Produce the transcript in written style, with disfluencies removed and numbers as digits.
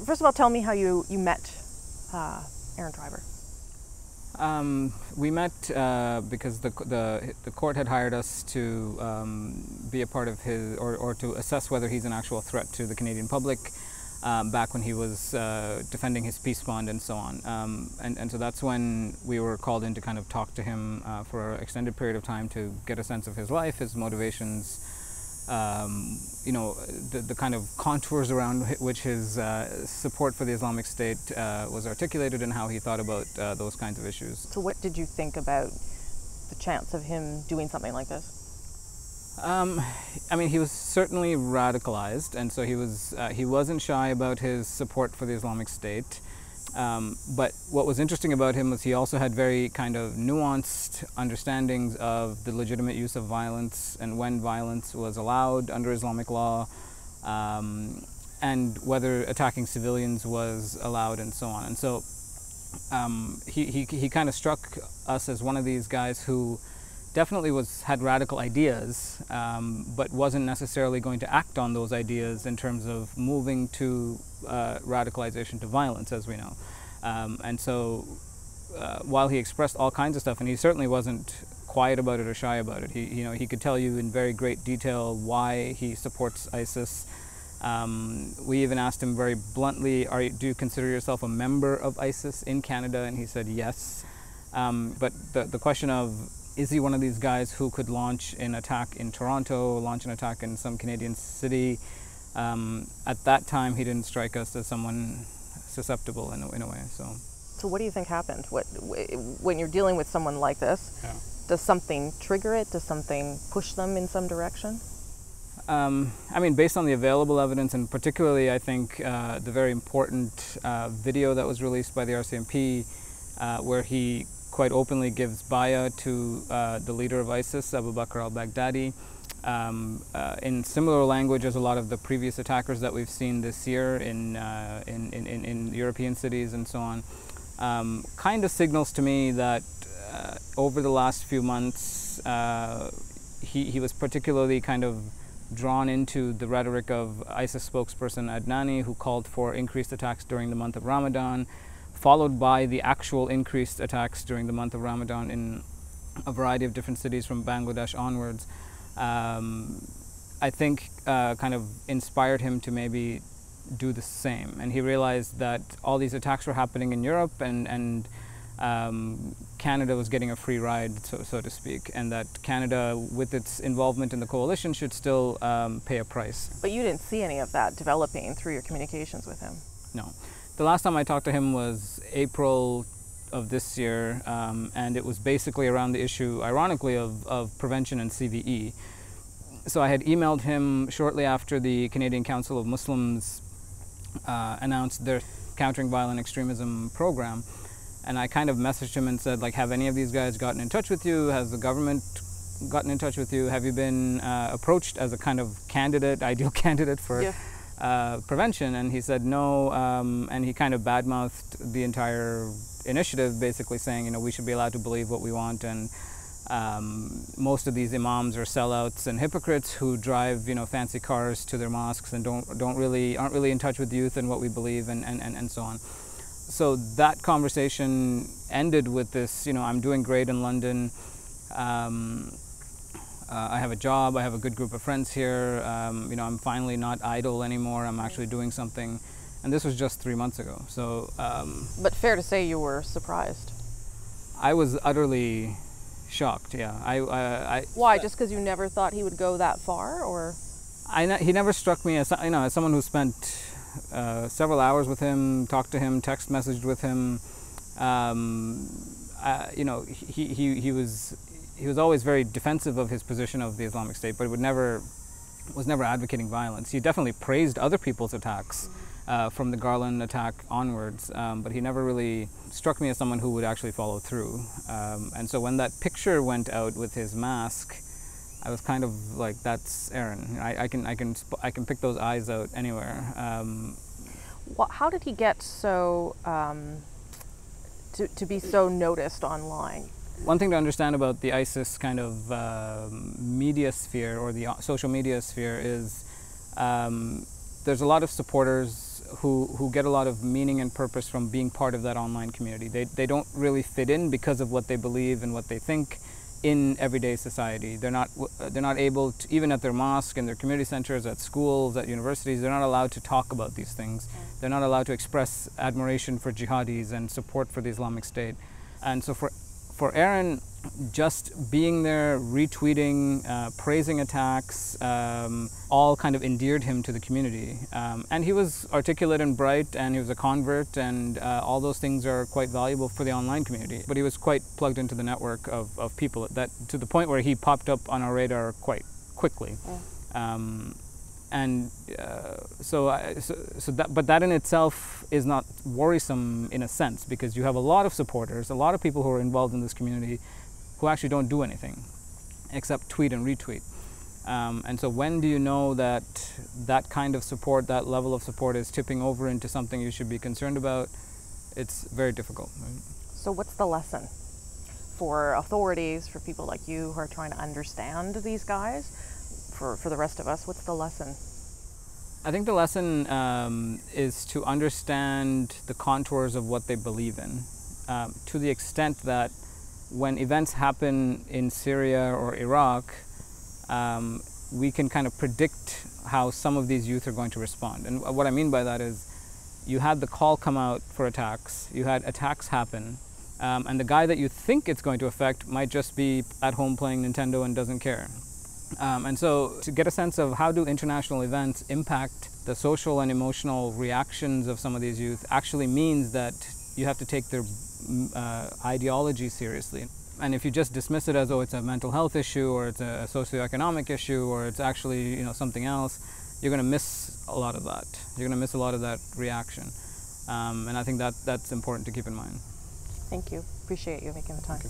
First of all, tell me how you met Aaron Treiber. We met because the court had hired us to be a part of his, or to assess whether he's an actual threat to the Canadian public, back when he was defending his peace bond and so on. And so that's when we were called in to kind of talk to him for an extended period of time to get a sense of his life, his motivations, you know, the kind of contours around which his support for the Islamic State was articulated, and how he thought about those kinds of issues. So what did you think about the chance of him doing something like this? I mean, he was certainly radicalized, and so he wasn't shy about his support for the Islamic State. But what was interesting about him was he also had very kind of nuanced understandings of the legitimate use of violence and when violence was allowed under Islamic law, and whether attacking civilians was allowed and so on. And so he kind of struck us as one of these guys who definitely had radical ideas, but wasn't necessarily going to act on those ideas in terms of moving to radicalization to violence, as we know. And so while he expressed all kinds of stuff, and he certainly wasn't quiet about it or shy about it, he could tell you in very great detail why he supports ISIS. We even asked him very bluntly, do you consider yourself a member of ISIS in Canada? And he said yes. But the question of, is he one of these guys who could launch an attack in Toronto, launch an attack in some Canadian city? At that time, he didn't strike us as someone susceptible in a way. So what do you think happened? When you're dealing with someone like this, yeah. Does something trigger it? Does something push them in some direction? I mean, based on the available evidence, and particularly I think the very important video that was released by the RCMP, where he quite openly gives bayah to the leader of ISIS, Abu Bakr al-Baghdadi, in similar language as a lot of the previous attackers that we've seen this year in European cities and so on, kind of signals to me that over the last few months he was particularly kind of drawn into the rhetoric of ISIS spokesperson Adnani, who called for increased attacks during the month of Ramadan, followed by the actual increased attacks during the month of Ramadan in a variety of different cities from Bangladesh onwards. I think kind of inspired him to maybe do the same. And he realized that all these attacks were happening in Europe, and Canada was getting a free ride, so to speak, and that Canada, with its involvement in the coalition, should still pay a price. But you didn't see any of that developing through your communications with him? No. The last time I talked to him was April of this year, and it was basically around the issue, ironically, of prevention and CVE. So I had emailed him shortly after the Canadian Council of Muslims announced their Countering Violent Extremism program, and I kind of messaged him and said, like, have any of these guys gotten in touch with you? Has the government gotten in touch with you? Have you been approached as a kind of candidate, ideal candidate for prevention? And he said no, and he kind of badmouthed the entire initiative, basically saying, you know, we should be allowed to believe what we want, and most of these imams are sellouts and hypocrites who drive, you know, fancy cars to their mosques and aren't really in touch with youth and what we believe, and so on. So that conversation ended with this, you know, I'm doing great in London. I have a job, I have a good group of friends here, you know, I'm finally not idle anymore, I'm actually doing something. And this was just 3 months ago, so... But fair to say you were surprised? I was utterly shocked, yeah. Why, just because you never thought he would go that far, or...? He never struck me as, you know, as someone who spent several hours with him, talked to him, text messaged with him. You know, he was always very defensive of his position of the Islamic State, but was never advocating violence. He definitely praised other people's attacks from the Garland attack onwards, but he never really struck me as someone who would actually follow through. And so when that picture went out with his mask, I was kind of like, that's Aaron. I can pick those eyes out anywhere. How did he get so to be so noticed online? One thing to understand about the ISIS kind of media sphere, or the social media sphere, is there's a lot of supporters who get a lot of meaning and purpose from being part of that online community. They don't really fit in because of what they believe and what they think in everyday society. They're not able to, even at their mosque, in their community centers, at schools, at universities, they're not allowed to talk about these things. They're not allowed to express admiration for jihadis and support for the Islamic State. And so for Aaron, just being there, retweeting, praising attacks, all kind of endeared him to the community. And he was articulate and bright, and he was a convert, and all those things are quite valuable for the online community. But he was quite plugged into the network of people, that to the point where he popped up on our radar quite quickly. But that in itself is not worrisome in a sense, because you have a lot of supporters, a lot of people who are involved in this community who actually don't do anything except tweet and retweet. And so when do you know that that kind of support, that level of support, is tipping over into something you should be concerned about? It's very difficult. Right? So what's the lesson for authorities, for people like you who are trying to understand these guys, for the rest of us? What's the lesson? I think the lesson is to understand the contours of what they believe in, to the extent that when events happen in Syria or Iraq, we can kind of predict how some of these youth are going to respond. And what I mean by that is, you had the call come out for attacks, you had attacks happen, and the guy that you think it's going to affect might just be at home playing Nintendo and doesn't care. And so to get a sense of how do international events impact the social and emotional reactions of some of these youth actually means that you have to take their ideology seriously. And if you just dismiss it as, oh, it's a mental health issue, or it's a socioeconomic issue, or it's actually, you know, something else, you're going to miss a lot of that. You're going to miss a lot of that reaction. And I think that's important to keep in mind. Thank you. Appreciate you making the time.